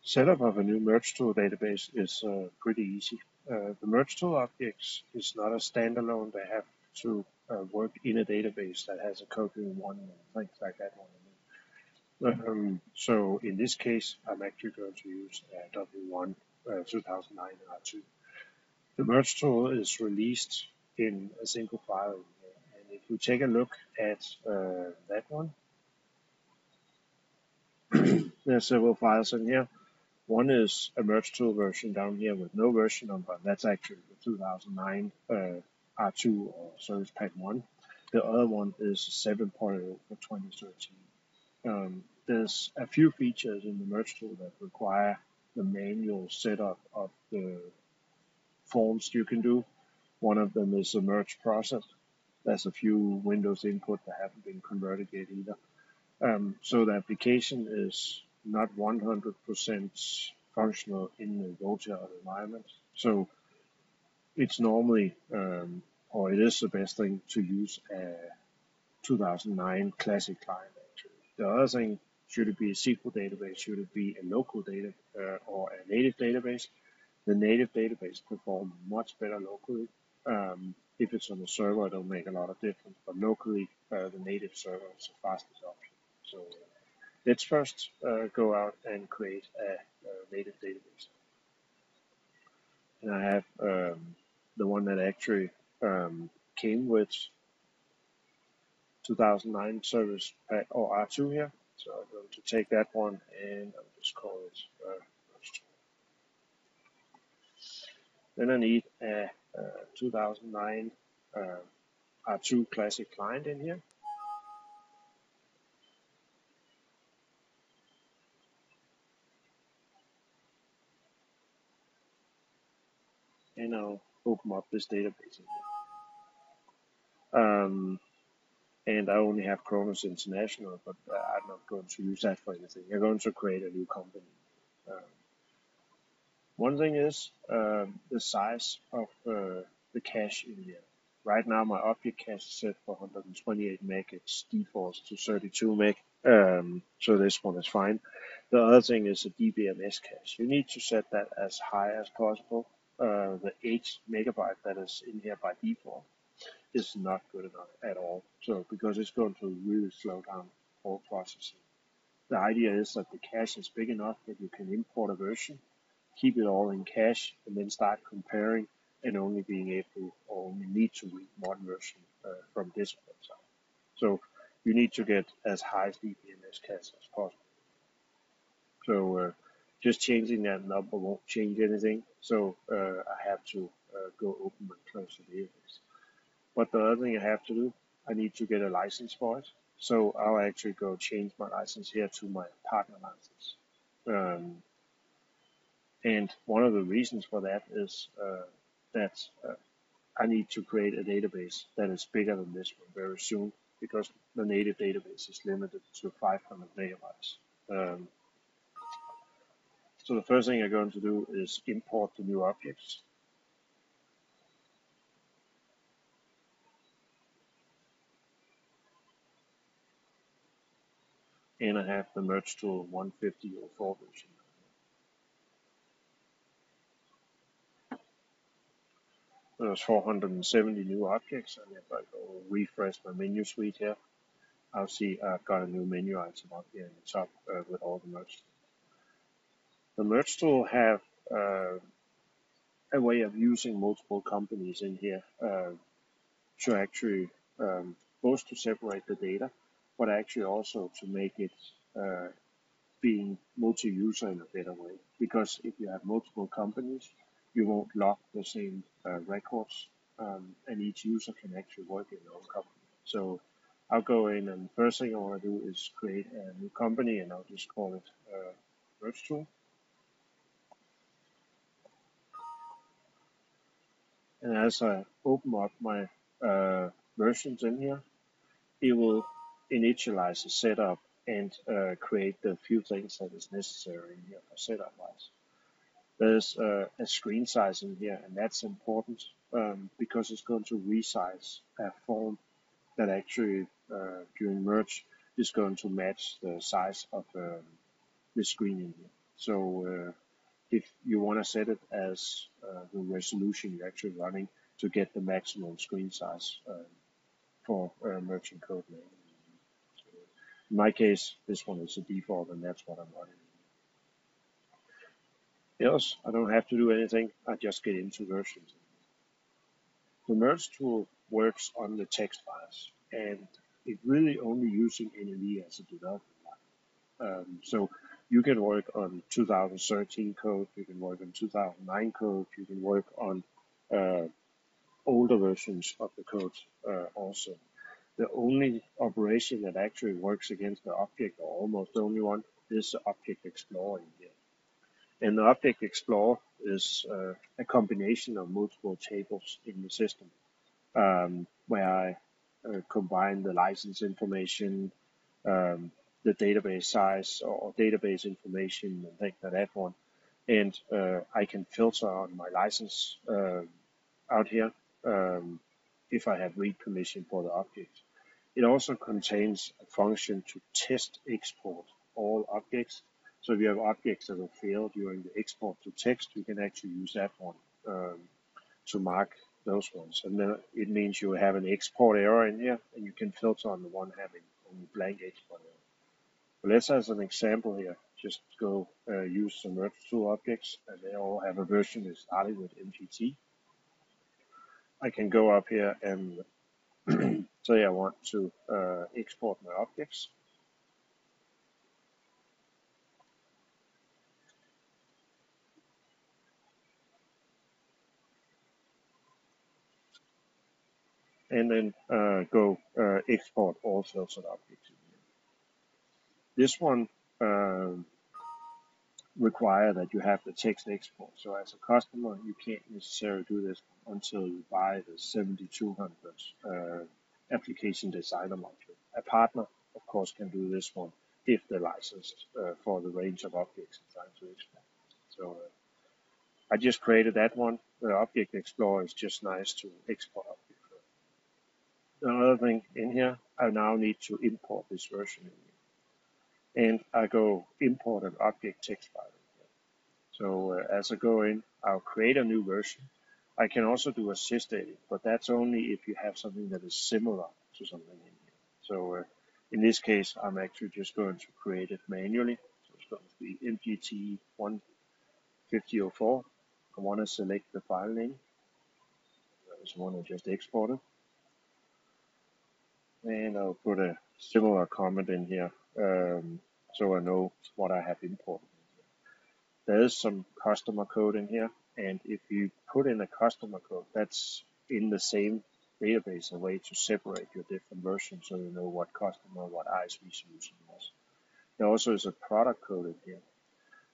Setup of a new Mergetool database is pretty easy. The Mergetool objects is not a standalone. They have to work in a database that has a copy one and things like that one. So in this case, I'm actually going to use W1 2009 R2. The Mergetool is released in a single file. And if we take a look at that one, there are several files in here. One is a Mergetool version down here with no version number. That's actually the 2009 R2 or Service Pack 1. The other one is 7.0 for 2013. There's a few features in the Mergetool that require the manual setup of the forms you can do. One of them is the merge process. There's a few Windows input that haven't been converted yet either. So the application is not 100% functional in the virtual environment. So it's normally, or it is the best thing to use a 2009 classic client actually. The other thing, should it be a SQL database, should it be a local data or a native database? The native database performs much better locally. If it's on the server, it don't make a lot of difference, but locally, the native server is the fastest option. So let's first go out and create a native database. And I have the one that actually came with 2009 Service Pack or R2 here. So I'm going to take that one and I'll just call it Then I need a 2009 R2 Classic client in here. And I'll open up this database in here. And I only have Kronos International, but I'm not going to use that for anything. I'm going to create a new company. One thing is the size of the cache in here. Right now, my object cache is set for 128 meg. It's defaults to 32 meg, so this one is fine. The other thing is the DBMS cache. You need to set that as high as possible. The 8 megabyte that is in here by default is not good enough at all. So because it's going to really slow down all processing. The idea is that the cache is big enough that you can import a version, keep it all in cache, and then start comparing and only being able or only need to read one version from this website. So you need to get as high DBMS cache as possible. So just changing that number won't change anything. So I have to go open and close the database. But the other thing I have to do, I need to get a license for it. So I'll actually go change my license here to my partner license. And one of the reasons for that is that I need to create a database that is bigger than this one very soon because the native database is limited to 500 megabytes. So the first thing I'm going to do is import the new objects. And I have the Mergetool 150.04 version. There's 470 new objects, and if I go refresh my menu suite here, I'll see I've got a new menu item up here in the top with all the merge tools. The merge tool have a way of using multiple companies in here to actually both to separate the data, but actually also to make it being multi-user in a better way. Because if you have multiple companies, you won't lock the same records, and each user can actually work in their own company. So I'll go in, and the first thing I want to do is create a new company, and I'll just call it Mergetool. And as I open up my versions in here, it will initialize the setup and create the few things that is necessary in here for setup wise. There's a screen size in here, and that's important because it's going to resize a form that actually during merge is going to match the size of the screen in here. So if you want to set it as the resolution you're actually running to get the maximum screen size for merging code name. In my case, this one is a default, and that's what I'm running. Else, I don't have to do anything. I just get into versions. The Mergetool works on the text files, and it really only using NAV as a development. So you can work on 2013 code, you can work on 2009 code, you can work on uh, older versions of the code also. The only operation that actually works against the object, or almost the only one, is the Object Explorer in here. And the Object Explorer is a combination of multiple tables in the system, where I combine the license information, um, the database size or database information and things like that one. And I can filter on my license out here if I have read permission for the object. It also contains a function to test export all objects. So if you have objects that will fail during the export to text, you can actually use that one to mark those ones. And then it means you have an export error in here, and you can filter on the one having only blank export error. But let's as an example here, just go use some Mergetool objects, and they all have a version that started with MGT. I can go up here and say I want to export my objects. And then go export all filtered objects. This one require that you have the text export. So as a customer, you can't necessarily do this until you buy the 7200 application designer module. A partner, of course, can do this one if they're licensed for the range of objects they're trying to export. So I just created that one. The Object Explorer is just nice to export objects. Another thing in here, I now need to import this version in here. And I go import an object text file. So as I go in, I'll create a new version. I can also do a sysdata, but that's only if you have something that is similar to something in here. So in this case, I'm actually just going to create it manually. So it's going to be MGT 15004. I want to select the file name. I just want to just export it. And I'll put a similar comment in here so I know what I have imported. There is some customer code in here, and if you put in a customer code, that's in the same database, a way to separate your different versions so you know what customer, what ISV solution was. There also is a product code in here,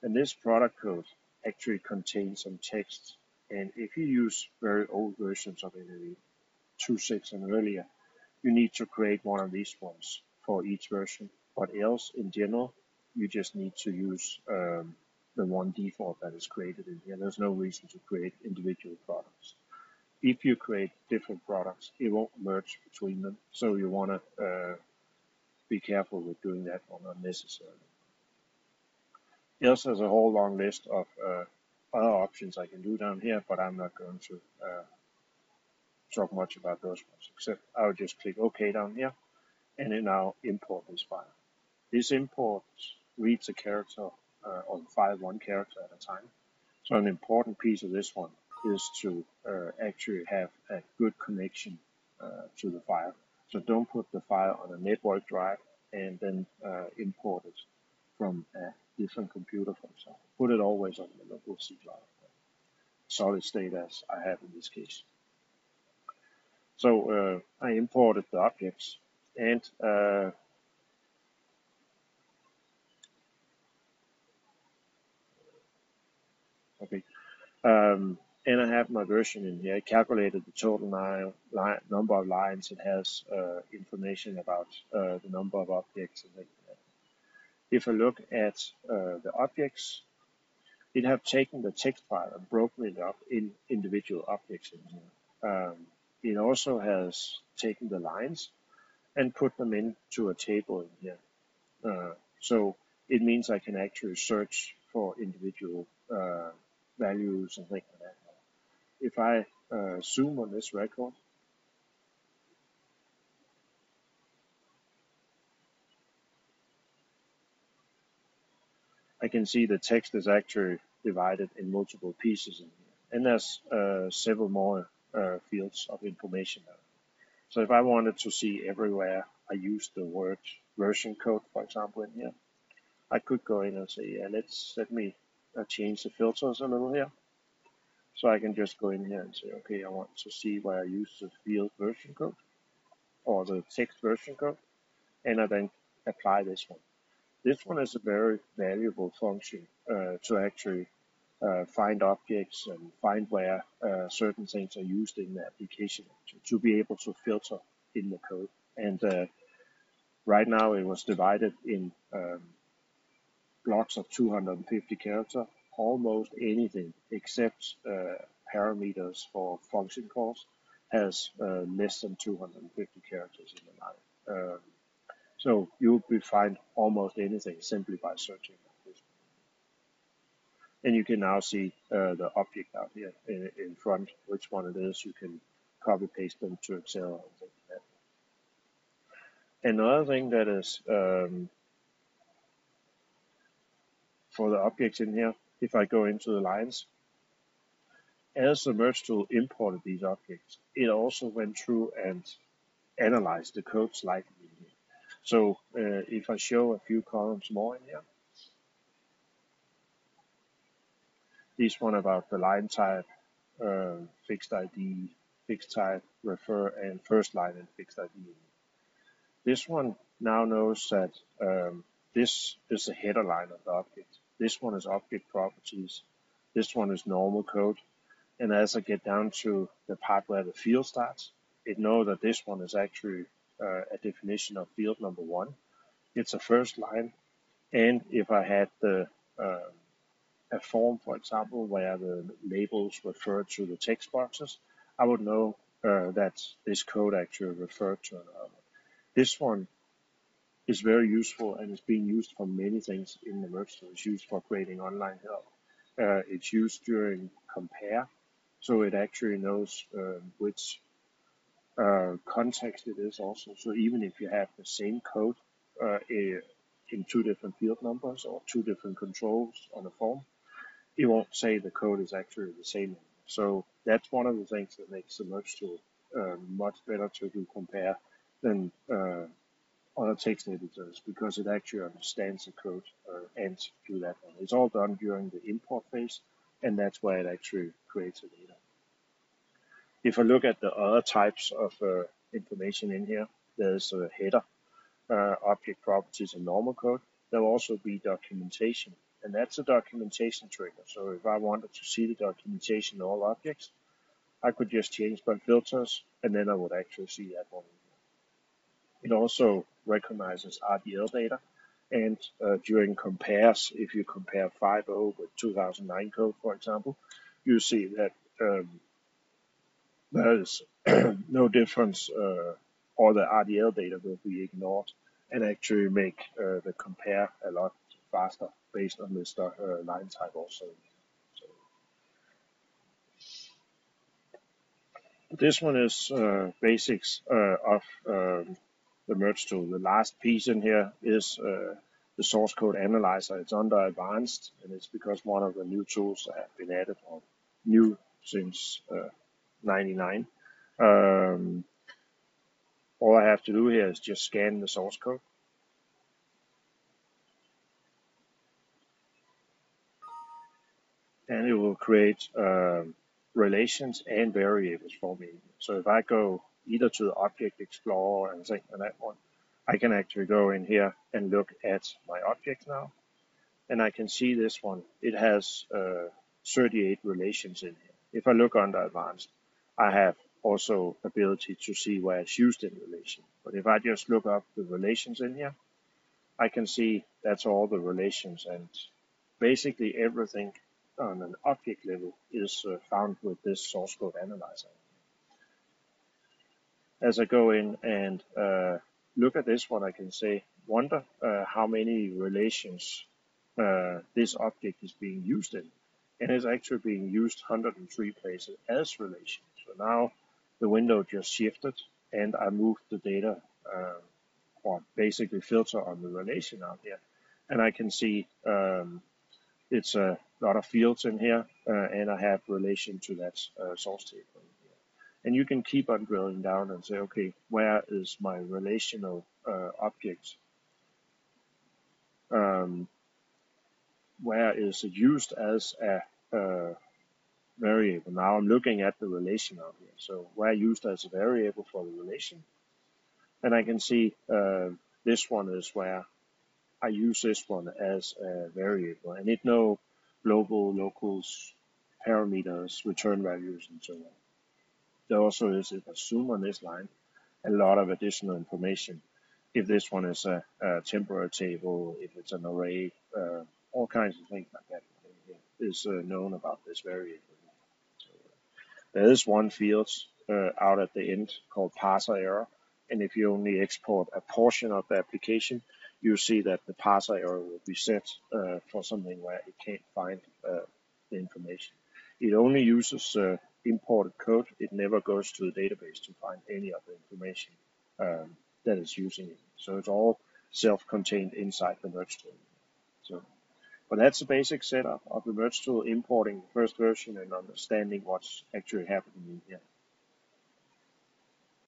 and this product code actually contains some text. And if you use very old versions of NAV, 2.6 and earlier, you need to create one of these ones for each version. But else, in general, you just need to use the one default that is created in here. There's no reason to create individual products. If you create different products, it won't merge between them. So you want to be careful with doing that one unnecessarily. Else, there's a whole long list of other options I can do down here, but I'm not going to talk much about those ones, except I'll just click OK down here, and then I'll import this file. This import reads a character or file one character at a time. So an important piece of this one is to actually have a good connection to the file. So don't put the file on a network drive and then import it from a different computer, for example. Put it always on the local C drive, solid state as I have in this case. So I imported the objects, and okay. And I have my version in here. I calculated the total number of lines. It has information about the number of objects. And if I look at the objects, it have taken the text file and broken it up in individual objects in here. It also has taken the lines and put them into a table in here. So it means I can actually search for individual values and things like that. If I zoom on this record, I can see the text is actually divided in multiple pieces in here. And there's several more fields of information. So if I wanted to see everywhere I use the word version code, for example, in here, I could go in and say, yeah, let me change the filters a little here. So I can just go in here and say, okay, I want to see where I use the field version code or the text version code, and I then apply this one. This one is a very valuable function to actually find objects and find where certain things are used in the application to be able to filter in the code. And right now it was divided in blocks of 250 characters, almost anything except parameters for function calls has less than 250 characters in the line. So you will find almost anything simply by searching like this. And you can now see the object out here in front, which one it is. You can copy paste them to Excel and things like that. Another thing that is for the objects in here, if I go into the lines, as the Mergetool imported these objects, it also went through and analyzed the code slightly in here. So if I show a few columns more in here, this one about the line type, fixed ID, fixed type, refer, and first line and fixed ID. This one now knows that this is the header line of the object. This one is object properties. This one is normal code. And as I get down to the part where the field starts, it knows that this one is actually a definition of field number 1. It's a first line. And if I had a form, for example, where the labels refer to the text boxes, I would know that this code actually referred to another one. This one is very useful and is being used for many things in the Mergetool. It's used for creating online help. It's used during compare, so it actually knows which context it is also. So even if you have the same code in 2 different field numbers or 2 different controls on a form, it won't say the code is actually the same. So that's one of the things that makes the Mergetool much better to do compare than other text editors, because it actually understands the code and do that one. It's all done during the import phase, and that's where it actually creates the data. If I look at the other types of information in here, there's a header, object properties, and normal code. There'll also be documentation, and that's a documentation trigger. So if I wanted to see the documentation of all objects, I could just change my filters, and then I would actually see that one. It also recognizes RDL data, and during compares, if you compare 5.0 with 2009 code, for example, you see that there is no difference, or the RDL data will be ignored and actually make the compare a lot faster based on this line type also. So this one is basics of the Mergetool. The last piece in here is the source code analyzer. It's under advanced, and it's because one of the new tools that have been added, or new since 99. All I have to do here is just scan the source code. And it will create relations and variables for me. So if I go either to the Object Explorer and think on that one, I can actually go in here and look at my objects now. And I can see this one. It has 38 relations in here. If I look under advanced, I have also ability to see where it's used in relation. But if I just look up the relations in here, I can see that's all the relations, and basically everything on an object level is found with this source code analyzer. As I go in and look at this one, I can say, wonder how many relations this object is being used in. And it's actually being used 103 places as relation. So now the window just shifted and I moved the data, or basically filter on the relation out here. And I can see it's a lot of fields in here, and I have relation to that source table in here. And you can keep on drilling down and say, okay, where is my relational object? Where is it used as a variable? Now I'm looking at the relation out here. So where used as a variable for the relation, and I can see this one is where I use this one as a variable, and it knows global, locals, parameters, return values, and so on. There also is, if I zoom on this line, a lot of additional information. If this one is a temporary table, if it's an array, all kinds of things like that is known about this variable. So, there is one field out at the end called parser error, and if you only export a portion of the application, you see that the parser error will be set for something where it can't find the information. It only uses imported code. It never goes to the database to find any of the information that is using it. So it's all self-contained inside the Mergetool. So, but that's the basic setup of the Mergetool, importing the first version and understanding what's actually happening in here.